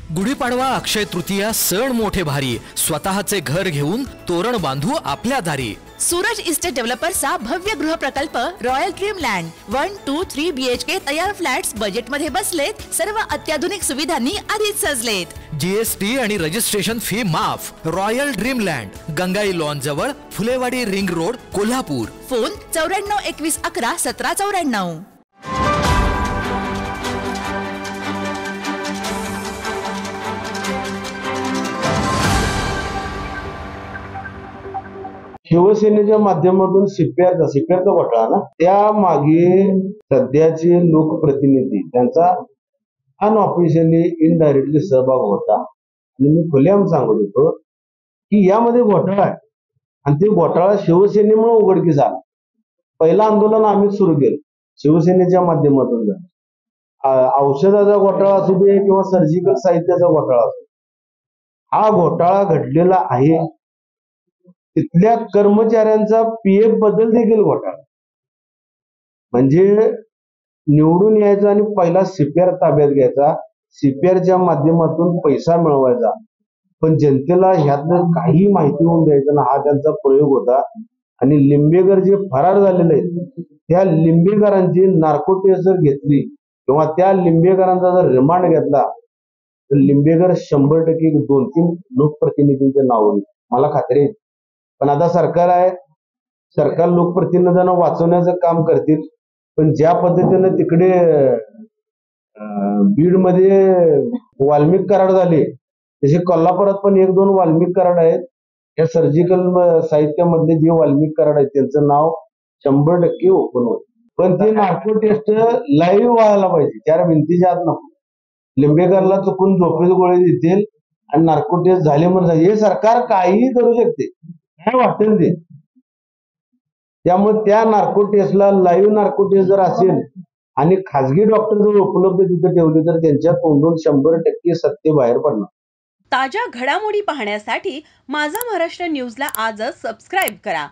गुढीपाडवा अक्षय तृतीया सण मोठे भारी, स्वतःचे घर घेऊन तोरण बांधू आपल्या दारी। सूरज इस्टेट डेव्हलपर्सचा भव्य गृह प्रकल्प रॉयल ड्रीम लँड 1, 2, 3 BHK तयार फ्लॅट्स बजेट मध्ये बसलेत। सर्व अत्याधुनिक सुविधांनी आधीच सजलेत। GST आणि रजिस्ट्रेशन फी माफ। Royal dream land, Gangai lawn जवळ, Phulewadi ring road, Kolhapur. Phone 94 21 11 17 94। शिवसेनेच्या माध्यमातून सीपीआरचा घोटाळा ना, त्या मागे सध्याचे लोकप्रतिनिधी त्यांचा अनऑफिशियली इनडायरेक्टली सहभाग होता। आणि मी खुलेआम सांगत होतो की यामध्ये घोटाळा आहे आणि ते घोटाळा शिवसेनेमुळे उघडकीस आला। पहिलं आंदोलन आम्ही सुरू केलं शिवसेनेच्या माध्यमातून झालं। औषधाचा घोटाळा असू दे किंवा सर्जिकल साहित्याचा घोटाळा असू, हा घोटाळा घडलेला आहे। तिथल्या कर्मचाऱ्यांचा PF बद्दल देखील घोटाळा, म्हणजे निवडून यायचा आणि पहिला CPR ताब्यात घ्यायचा, CPRच्या माध्यमातून पैसा मिळवायचा, पण जनतेला ह्यातलं काही माहिती होऊन द्यायचं ना, हा त्यांचा प्रयोग होता। आणि लिंबेकर जे फरार झालेले आहेत त्या लिंबेकरांची नार्को टेस्ट जर घेतली किंवा त्या लिंबेकरांचा जर रिमांड घेतला तर लिंबेकर 100% 2-3 लोकप्रतिनिधींचे नाव होईल, मला खात्री आहे। पण आता सरकार आहे, सरकार लोकप्रतिनिधींना वाचवण्याचं काम करतील, पण ज्या पद्धतीने तिकडे बीडमध्ये वाल्मिक कराड झाले तसे कोल्हापुरात पण 1-2 वाल्मिक कराड आहेत। या सर्जिकल साहित्यामधले जे वाल्मिक कराड आहेत त्यांचं नाव 100% ओपन होईल, पण ते नार्को टेस्ट लाईव्ह व्हायला पाहिजे। 4 भिंतीच्या आत नको। लिंबेकरला चुकून झोपेच गोळी देतील आणि नार्को टेस्ट झाले म्हणून हे सरकार काहीही करू शकते, काय वाटेल ते। त्यामुळे त्या नार्को टेस्टला लाईव्ह नार्को टेस्ट जर असेल आणि खासगी डॉक्टर जर उपलब्ध तिथे ठेवले तर त्यांच्या तोंडून 100% सत्य बाहेर पडणार। ताज्या घडामोडी पाहण्यासाठी माझा महाराष्ट्र न्यूजला आजच सबस्क्राईब करा।